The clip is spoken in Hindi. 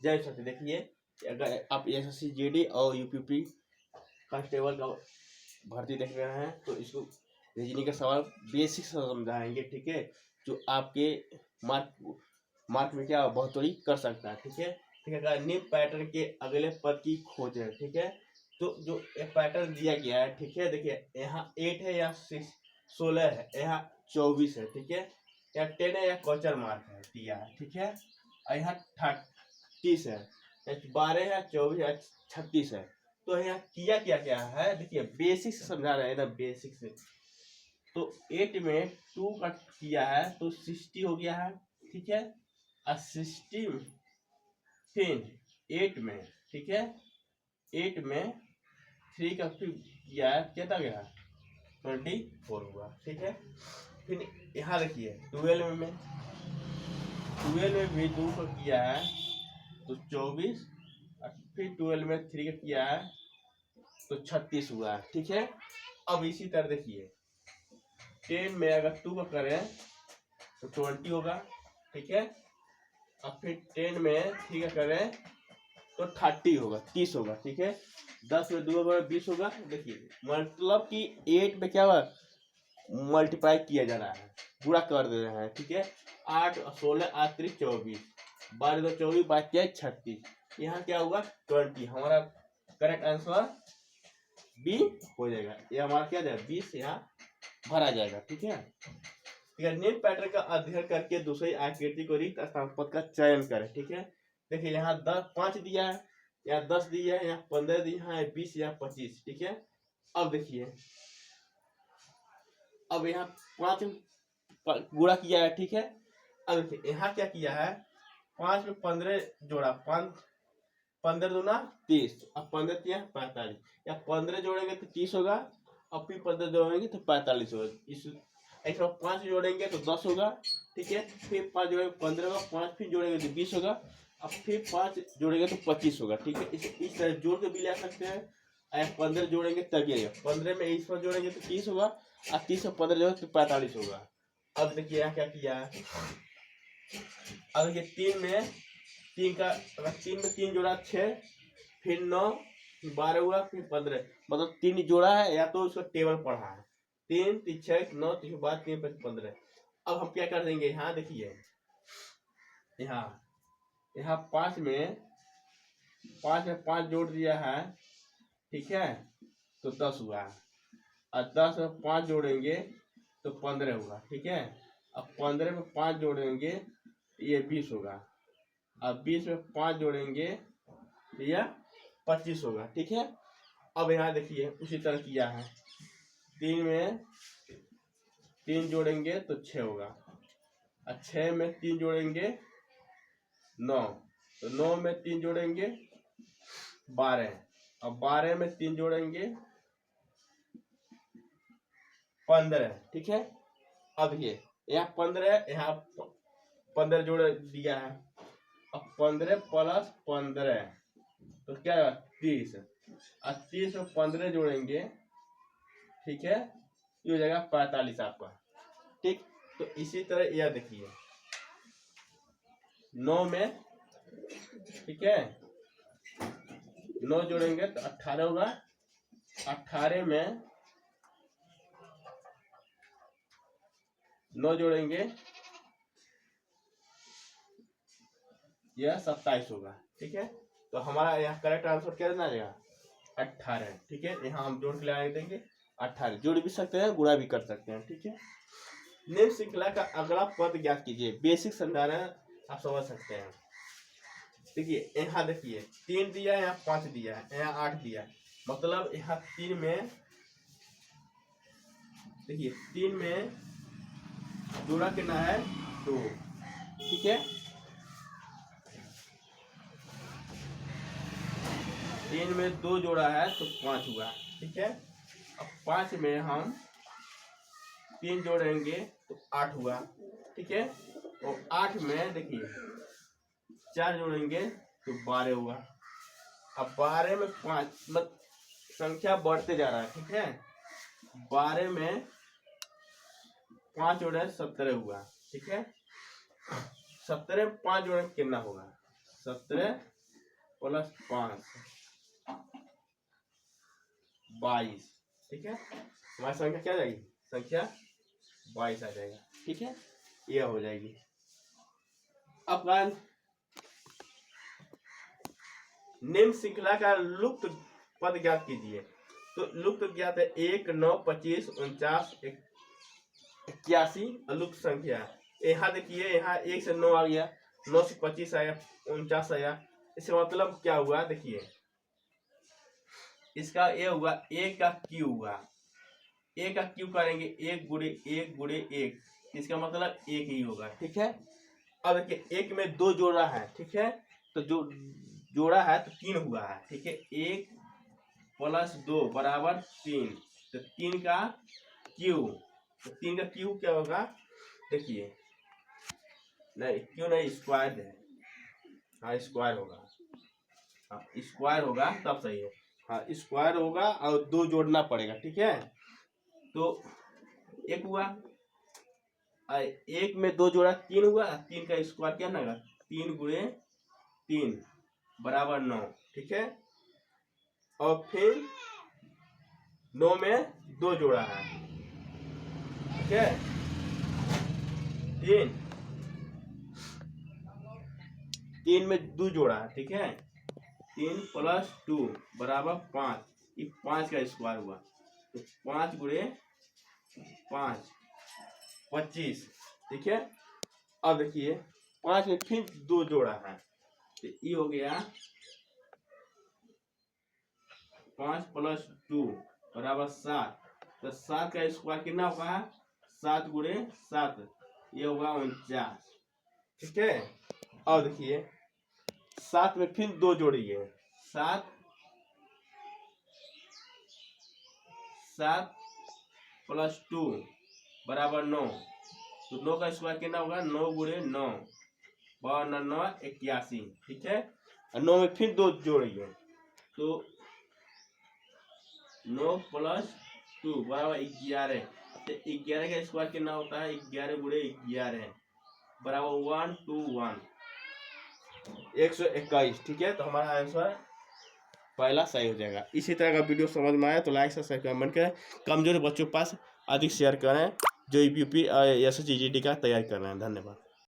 जय सत्य। देखिए अगर आप एसएससी जीडी और यूपीपी कांस्टेबल का भर्ती देख रहे हैं तो इसको रीजनिंग का सवाल बेसिक से समझाएंगे, ठीक है, जो आपके मार्क में क्या बढ़ोतरी कर सकता है, ठीक है। ठीक है, निम्न पैटर्न के अगले पद की खोज है, ठीक है। तो जो पैटर्न दिया गया है, ठीक है, देखिए यहाँ 8 है या 16 है, यहाँ 24 है, ठीक है, या 10 है या क्वेश्चन मार्क है दिया है, ठीक है, और यहाँ 30 है, 12 है, 24 है, 36 है। तो यहाँ किया क्या क्या है, देखिए बेसिक से समझा रहे हैं ना, बेसिक से। तो 8 में 2 का किया है तो 60 हो गया है, ठीक है, और 60 फिर 8 में, ठीक है, 8 में 3 का फिर किया है, कितना गया 24 हुआ, ठीक है। फिर यहाँ देखिए 12 में भी 2 का किया है तो 24, और फिर 12 में 3 का किया है तो 36 हुआ, ठीक है। अब इसी तरह देखिए 10 में अगर 2 का करें तो 20 होगा, ठीक है, और फिर 10 में 3 का करें तो 30 होगा, 30 होगा, ठीक है। 10 में 2 में 20 होगा। देखिए मतलब कि 8 में क्या हुआ, मल्टीप्लाई किया जा रहा है, पूरा कर दे रहे हैं, ठीक है। 8 16 8 3 24, 12 2 24, 22 36, यहाँ क्या होगा 20। हमारा करेक्ट आंसर बी हो जाएगा, ये हमारा क्या जाएगा 20 यहाँ भरा जाएगा, ठीक है। निम्न पैटर्न का अध्ययन करके दूसरी आकृति को रिक्त स्थान पद का चयन करें, ठीक है। देखिए यहाँ 5 दिया है, यहाँ 10 दिया है, यहाँ 15 दिया है, 20 यहाँ 25, ठीक है। अब देखिए अब यहाँ 5 गुणा किया है, ठीक है। अब देखिए यहाँ क्या किया है, 5 में 15 जोड़ा, 15 दूना 30, अब 15 दिया 45, या 15 जोड़ेंगे तो 30 होगा, अब फिर 15 जोड़ेंगे तो 45 होगा। इस ऐसा 5 जोड़ेंगे तो 10 होगा, ठीक है, फिर 5 जोड़ेंगे 15 होगा, 5 फिर जोड़ेंगे तो 20 होगा, अब फिर 5 जोड़ेंगे तो 25 होगा, ठीक है। इस तरह जोड़ के भी ले सकते हैं। 15 जोड़ेंगे तभी 15 में इस पर जोड़ेंगे तो 30 होगा, और 30 में 15 जोड़ेंगे तो 45 होगा। अब देखिए यहाँ क्या किया है, अब देखिए 3 में 3 जोड़ा 6, फिर 9, 12 हुआ, फिर 15, मतलब 3 जोड़ा है, या तो उसका टेबल पढ़ा है, 3 3 6 9 3 बाद 3 5 15। अब हम क्या कर देंगे, यहाँ देखिए यहाँ 5 में 5 जोड़ दिया है, ठीक है, तो 10 हुआ, और 10 में 5 जोड़ेंगे तो 15 होगा, ठीक है। अब 15 में 5 जोड़ेंगे ये 20 होगा, अब 20 में 5 जोड़ेंगे यह 25 होगा, ठीक है। अब यहाँ देखिए उसी तरह किया है, 3 में 3 जोड़ेंगे तो 6 होगा, और 6 में 3 जोड़ेंगे 9, तो 9 में 3 जोड़ेंगे 12, और 12 में 3 जोड़ेंगे 15, ठीक है। अब ये यहाँ 15 है, यहाँ 15 जोड़ दिया है, अब 15 प्लस 15 तो क्या है 30, और 30 में 15 जोड़ेंगे, ठीक है, ये हो जाएगा 45 आपका, ठीक। तो इसी तरह यह देखिए 9 में, ठीक है, 9 जोड़ेंगे तो 18 होगा, 18 में 9 जोड़ेंगे यह 27 होगा, ठीक है। तो हमारा यहाँ करेक्ट आंसर क्या देना जाएगा 18, ठीक है। यहाँ हम जोड़ के लगा देंगे 18, जोड़ भी सकते हैं गुणा भी कर सकते हैं, ठीक है। निम्न श्रृंखला का अगला पद ज्ञात कीजिए, बेसिक समझाना आप समझ सकते हैं। देखिए यहाँ देखिए 3 दिया है, यहाँ 5 दिया है, यहाँ 8 दिया है, मतलब यहाँ 3 में देखिए 3 में जोड़ा कितना है 2, ठीक है, 3 में 2 जोड़ा है तो 5 हुआ, ठीक है। अब 5 में हम 3 जोड़ेंगे तो 8 हुआ, ठीक है, और 8 में देखिए 4 जोड़ेंगे तो 12 हुआ। अब 12 में 5 मतलब संख्या बढ़ते जा रहा है, ठीक है, 12 में 5 जोड़े 17 हुआ, ठीक है, 17 में 5 जोड़े कितना होगा 17 प्लस 5 22। ठीक है, हमारी संख्या क्या जाएगी, संख्या 22 आ जाएगा। ठीक है, यह हो जाएगी। अब निम्न श्रृंखला का लुप्त पद ज्ञात कीजिए। तो लुप्त ज्ञात है 1, 9, 25, 49, 81 लुप्त संख्या। यहाँ देखिए, यहाँ 1 से 9 आ गया, 9 से 25 आया, 49 आया। इसका मतलब क्या हुआ, देखिए इसका ये हुआ, एक का क्यू हुआ, एक का क्यू करेंगे 1 गुणे 1 गुणे 1, इसका मतलब एक ही होगा। ठीक है, अब देखिए एक में 2 जोड़ा है। ठीक है, तो जो जोड़ा है तो 3 हुआ है। ठीक है, 1 प्लस 2 बराबर 3, तो 3 का क्यू, तो 3 का क्यू क्या होगा, देखिए नहीं क्यू नहीं, स्क्वायर है। हाँ स्क्वायर होगा, हाँ स्क्वायर होगा तब सही है। हाँ स्क्वायर होगा और 2 जोड़ना पड़ेगा। ठीक है, तो एक हुआ, 1 में 2 जोड़ा 3 हुआ, 3 का स्क्वायर क्या ना, 3 गुणे 3 बराबर 9। ठीक है, और फिर 9 में 2 जोड़ा है। ठीक है, 3 में 2 जोड़ा है। ठीक है, 3 प्लस 2 बराबर 5, ये 5 का स्क्वायर हुआ, तो 5 गुणे 5 25। ठीक है, अब देखिए 5 में फिर 2 जोड़ा है, तो ये हो गया 5 प्लस 2 बराबर 7, तो 7 का स्क्वायर कितना होगा, 7 गुणे 7, ये होगा 49। ठीक है, अब देखिए 7 में फिर 2 जोड़िए, 7 प्लस 2 बराबर 9, तो 9 का स्क्वायर कितना होगा, 9 गुणे 9 9 81। ठीक है, और 9 में फिर 2 जोड़िए, तो 9 प्लस 2 बराबर 11, तो 11 का स्क्वायर कितना होता है, 11 गुणे 11 बराबर 121, 121। ठीक है, तो हमारा आंसर पहला सही हो जाएगा। इसी तरह का वीडियो समझ में आया तो लाइक सब्सक्राइब कमेंट करें, कमजोर बच्चों के पास अधिक शेयर करें जो यूपी SSGD का तैयारी कर रहे हैं। धन्यवाद।